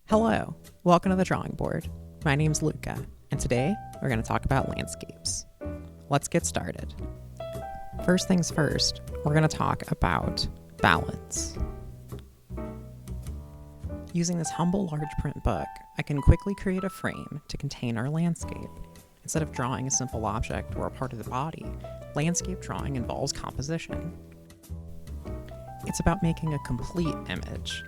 Hello, welcome to the drawing board. My name's Luca, and today we're going to talk about landscapes. Let's get started. First things first, we're going to talk about balance. Using this humble large print book, I can quickly create a frame to contain our landscape. Instead of drawing a simple object or a part of the body, landscape drawing involves composition. It's about making a complete image.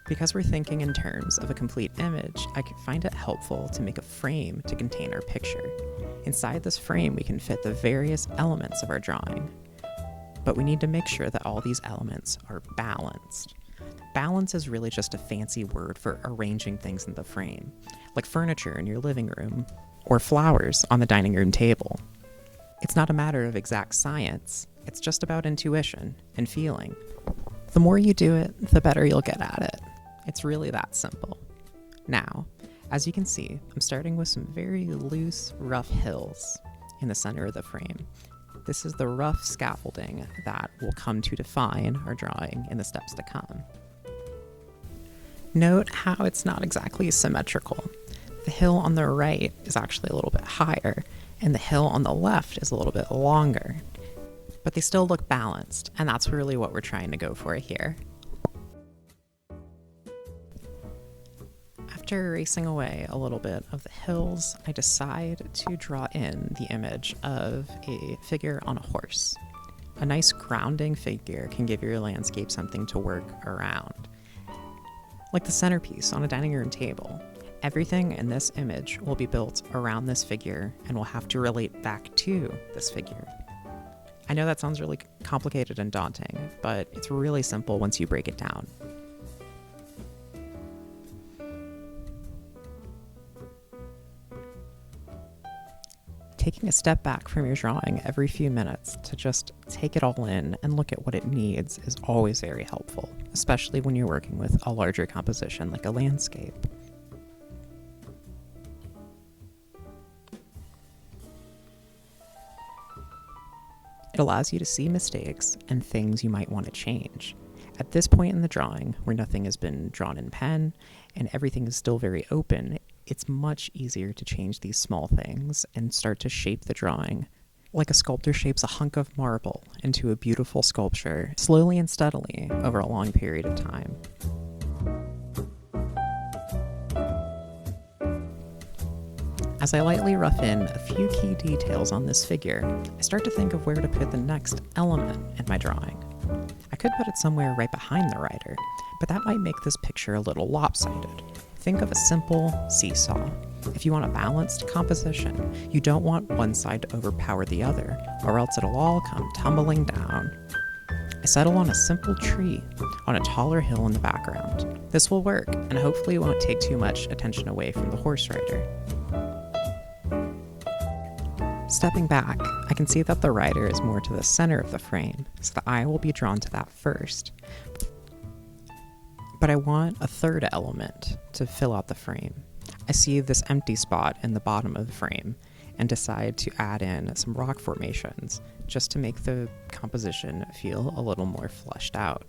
Because we're thinking in terms of a complete image, I can find it helpful to make a frame to contain our picture. Inside this frame, we can fit the various elements of our drawing. But we need to make sure that all these elements are balanced. Balance is really just a fancy word for arranging things in the frame, like furniture in your living room or flowers on the dining room table. It's not a matter of exact science, it's just about intuition and feeling. The more you do it, the better you'll get at it. It's really that simple. Now, as you can see, I'm starting with some very loose, rough hills in the center of the frame. This is the rough scaffolding that will come to define our drawing in the steps to come. Note how it's not exactly symmetrical. The hill on the right is actually a little bit higher, and the hill on the left is a little bit longer. But they still look balanced, and that's really what we're trying to go for here. After erasing away a little bit of the hills, I decide to draw in the image of a figure on a horse. A nice grounding figure can give your landscape something to work around. Like the centerpiece on a dining room table, everything in this image will be built around this figure and will have to relate back to this figure. I know that sounds really complicated and daunting, but it's really simple once you break it down. Taking a step back from your drawing every few minutes to just take it all in and look at what it needs is always very helpful, especially when you're working with a larger composition like a landscape. It allows you to see mistakes and things you might want to change. At this point in the drawing, where nothing has been drawn in pen and everything is still very open, it's much easier to change these small things and start to shape the drawing. Like a sculptor shapes a hunk of marble into a beautiful sculpture, slowly and steadily over a long period of time. As I lightly rough in a few key details on this figure, I start to think of where to put the next element in my drawing. I could put it somewhere right behind the rider, but that might make this picture a little lopsided. Think of a simple seesaw. If you want a balanced composition, you don't want one side to overpower the other, or else it'll all come tumbling down. I settle on a simple tree on a taller hill in the background. This will work, and hopefully won't take too much attention away from the horse rider. Stepping back, I can see that the rider is more to the center of the frame, so the eye will be drawn to that first. But I want a third element to fill out the frame. I see this empty spot in the bottom of the frame and decide to add in some rock formations just to make the composition feel a little more fleshed out.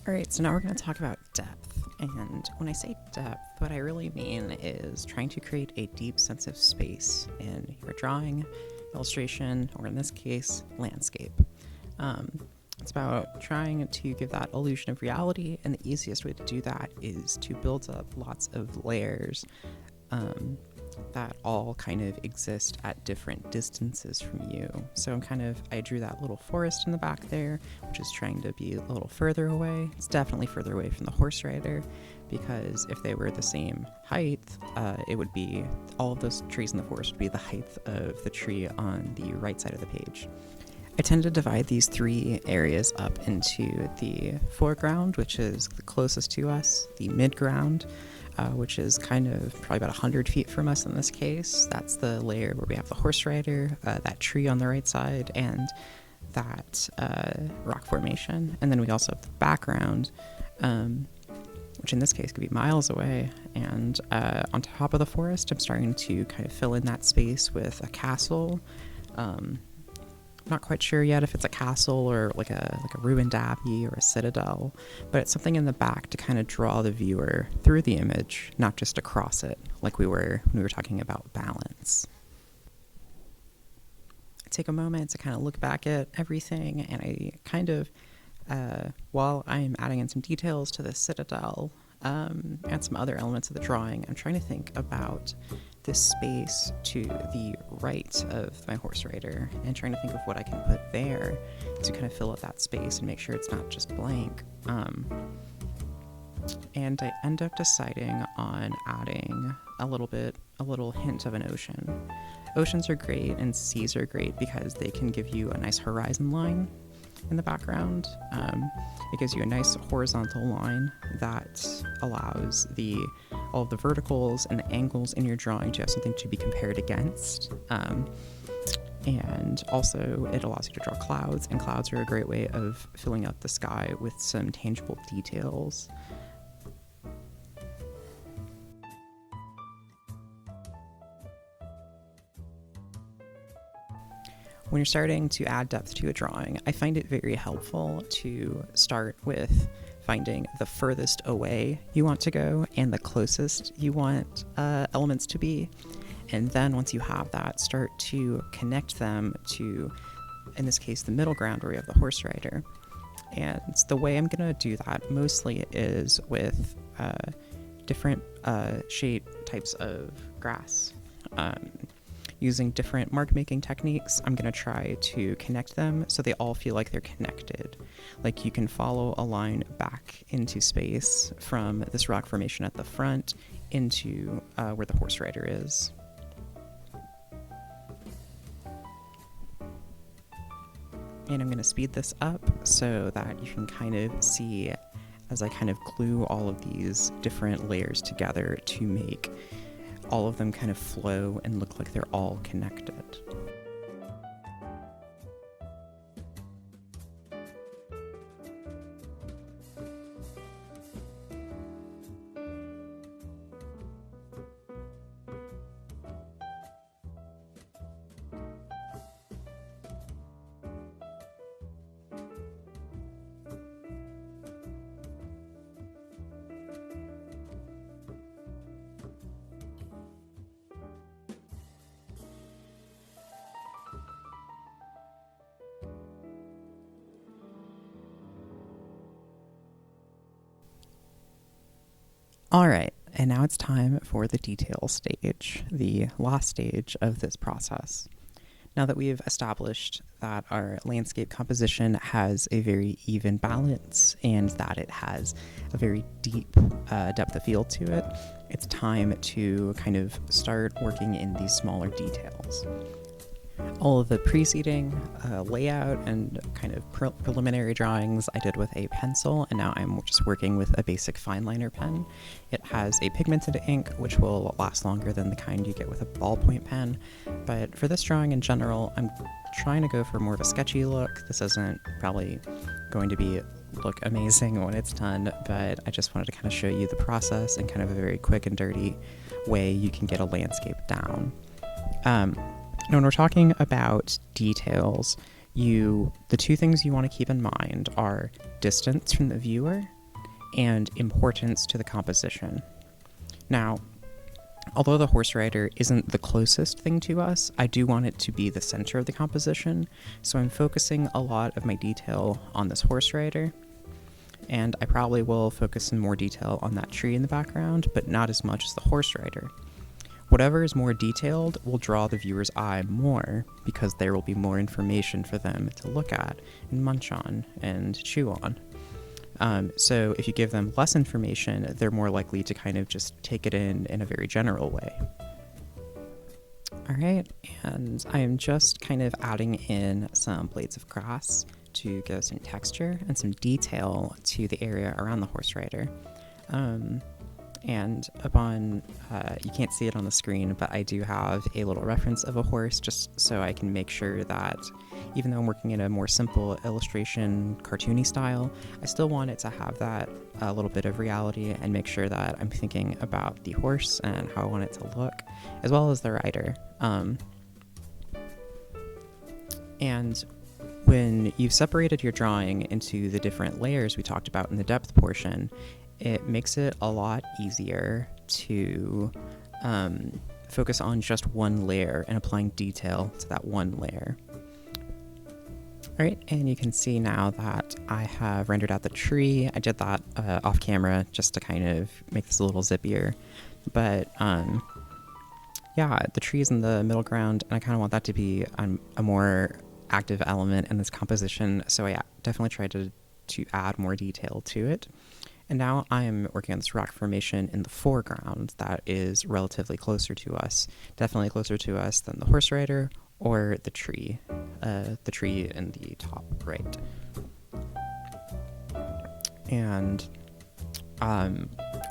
Alright, so now we're going to talk about depth. And when I say depth, what I really mean is trying to create a deep sense of space in your drawing, illustration, or in this case, landscape. It's about trying to give that illusion of reality, and the easiest way to do that is to build up lots of layers that all kind of exist at different distances from you. So I drew that little forest in the back there, which is trying to be a little further away. It's definitely further away from the horse rider, because if they were the same height, it would be, all of those trees in the forest would be the height of the tree on the right side of the page. I tend to divide these three areas up into the foreground, which is the closest to us, the midground, which is kind of probably about 100 feet from us in this case. That's the layer where we have the horse rider, that tree on the right side, and that rock formation. And then we also have the background, which in this case could be miles away. And on top of the forest, I'm starting to kind of fill in that space with a castle, I'm not quite sure yet if it's a castle or like a ruined abbey or a citadel, but it's something in the back to kind of draw the viewer through the image, not just across it, like we were when we were talking about balance. I take a moment to kind of look back at everything, and I kind of, while I'm adding in some details to the citadel and some other elements of the drawing, I'm trying to think about this space to the right of my horse rider and trying to think of what I can put there to kind of fill up that space and make sure it's not just blank. And I end up deciding on adding a little hint of an ocean. Oceans are great and seas are great because they can give you a nice horizon line in the background. It gives you a nice horizontal line that allows all of the verticals and the angles in your drawing to have something to be compared against. And also it allows you to draw clouds, and clouds are a great way of filling up the sky with some tangible details. When you're starting to add depth to a drawing, I find it very helpful to start with finding the furthest away you want to go and the closest you want elements to be. And then once you have that, start to connect them to, in this case, the middle ground where we have the horse rider. And the way I'm going to do that mostly is with different shade types of grass. Using different mark making techniques, I'm going to try to connect them so they all feel like they're connected. Like you can follow a line back into space from this rock formation at the front into where the horse rider is. And I'm going to speed this up so that you can kind of see as I kind of glue all of these different layers together to make all of them kind of flow and look like they're all connected. All right, and now it's time for the detail stage, the last stage of this process. Now that we've established that our landscape composition has a very even balance and that it has a very deep depth of field to it, it's time to kind of start working in these smaller details. All of the preceding layout and kind of preliminary drawings I did with a pencil, and now I'm just working with a basic fine liner pen. It has a pigmented ink, which will last longer than the kind you get with a ballpoint pen, but for this drawing in general, I'm trying to go for more of a sketchy look. This isn't probably going to look amazing when it's done, but I just wanted to kind of show you the process in kind of a very quick and dirty way you can get a landscape down. Now, when we're talking about details, the two things you want to keep in mind are distance from the viewer and importance to the composition. Now, although the horse rider isn't the closest thing to us, I do want it to be the center of the composition, so I'm focusing a lot of my detail on this horse rider, and I probably will focus in more detail on that tree in the background, but not as much as the horse rider. Whatever is more detailed will draw the viewer's eye more because there will be more information for them to look at and munch on and chew on. So if you give them less information, they're more likely to kind of just take it in a very general way. All right, and I am just kind of adding in some blades of grass to give some texture and some detail to the area around the horse rider. And upon, you can't see it on the screen, but I do have a little reference of a horse just so I can make sure that even though I'm working in a more simple illustration, cartoony style, I still want it to have that a little bit of reality and make sure that I'm thinking about the horse and how I want it to look, as well as the rider. And When you've separated your drawing into the different layers we talked about in the depth portion, it makes it a lot easier to focus on just one layer and applying detail to that one layer. All right, and you can see now that I have rendered out the tree. I did that off camera just to kind of make this a little zippier. But yeah, the tree is in the middle ground, and I kind of want that to be a more active element in this composition, so I definitely tried to add more detail to it. And now I'm working on this rock formation in the foreground that is relatively closer to us, definitely closer to us than the horse rider or the tree in the top right. And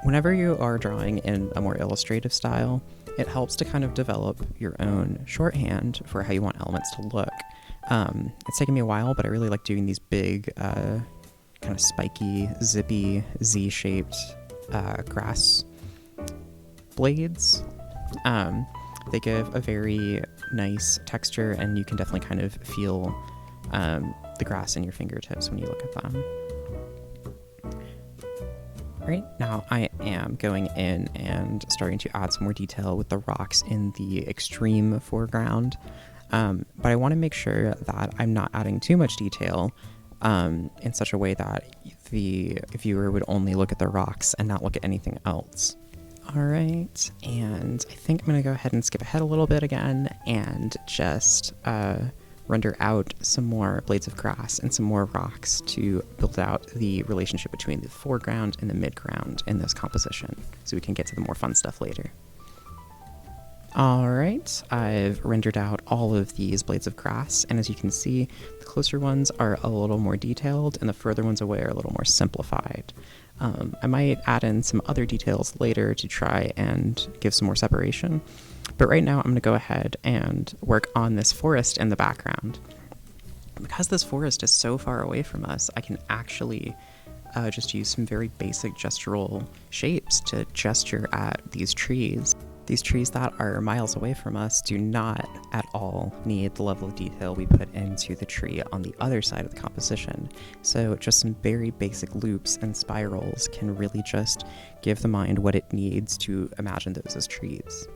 whenever you are drawing in a more illustrative style, it helps to kind of develop your own shorthand for how you want elements to look. It's taken me a while, but I really like doing these big, kind of spiky, zippy, Z-shaped grass blades. They give a very nice texture, and you can definitely kind of feel the grass in your fingertips when you look at them. All right, now I am going in and starting to add some more detail with the rocks in the extreme foreground. But I want to make sure that I'm not adding too much detail in such a way that the viewer would only look at the rocks and not look at anything else. All right, and I think I'm going to go ahead and skip ahead a little bit again and just render out some more blades of grass and some more rocks to build out the relationship between the foreground and the midground in this composition, so we can get to the more fun stuff later. All right, I've rendered out all of these blades of grass, and as you can see, the closer ones are a little more detailed and the further ones away are a little more simplified. I might add in some other details later to try and give some more separation, but right now I'm going to go ahead and work on this forest in the background. Because this forest is so far away from us, I can actually just use some very basic gestural shapes to gesture at these trees. These trees that are miles away from us do not at all need the level of detail we put into the tree on the other side of the composition. So just some very basic loops and spirals can really just give the mind what it needs to imagine those as trees.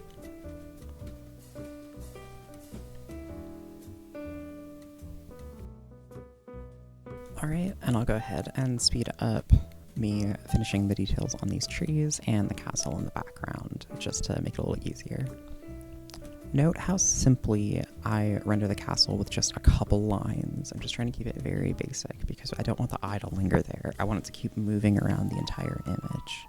All right, and I'll go ahead and speed up me finishing the details on these trees and the castle in the background, just to make it a little easier. Note how simply I render the castle with just a couple lines. I'm just trying to keep it very basic because I don't want the eye to linger there. I want it to keep moving around the entire image.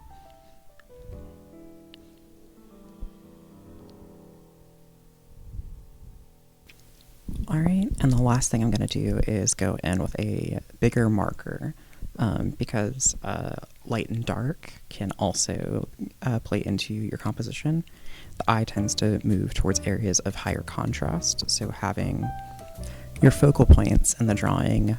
All right, and the last thing I'm going to do is go in with a bigger marker. Because light and dark can also play into your composition. The eye tends to move towards areas of higher contrast, so having your focal points in the drawing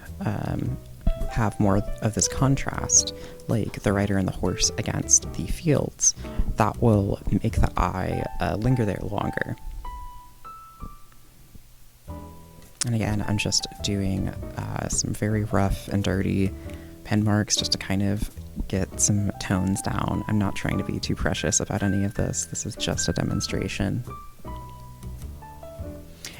have more of this contrast, like the rider and the horse against the fields, that will make the eye linger there longer. And again, I'm just doing some very rough and dirty pen marks just to kind of get some tones down. I'm not trying to be too precious about any of this. This is just a demonstration.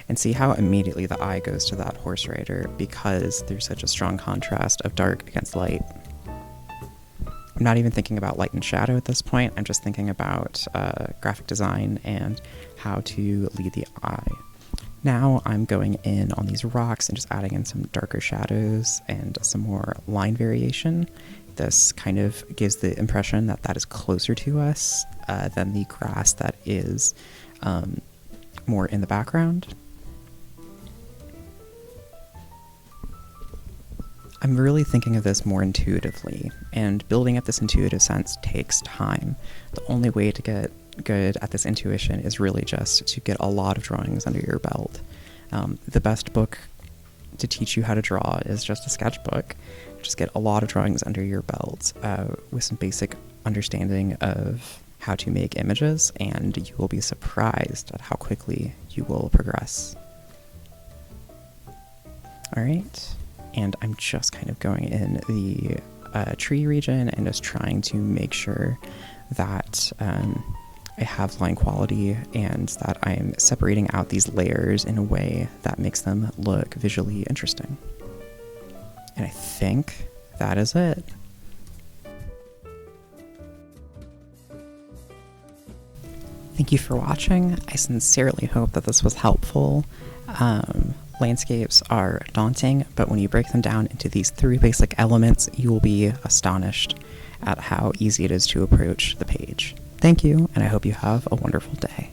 And see how immediately the eye goes to that horse rider because there's such a strong contrast of dark against light. I'm not even thinking about light and shadow at this point. I'm just thinking about graphic design and how to lead the eye. Now I'm going in on these rocks and just adding in some darker shadows and some more line variation. This kind of gives the impression that that is closer to us than the grass that is more in the background. I'm really thinking of this more intuitively, and building up this intuitive sense takes time. The only way to get good at this intuition is really just to get a lot of drawings under your belt. The best book to teach you how to draw is just a sketchbook. Just get a lot of drawings under your belt with some basic understanding of how to make images, and you will be surprised at how quickly you will progress. All right, and I'm just kind of going in the tree region and just trying to make sure that I have line quality and that I'm separating out these layers in a way that makes them look visually interesting. And I think that is it. Thank you for watching. I sincerely hope that this was helpful. Landscapes are daunting, but when you break them down into these 3 basic elements, you will be astonished at how easy it is to approach the page. Thank you, and I hope you have a wonderful day.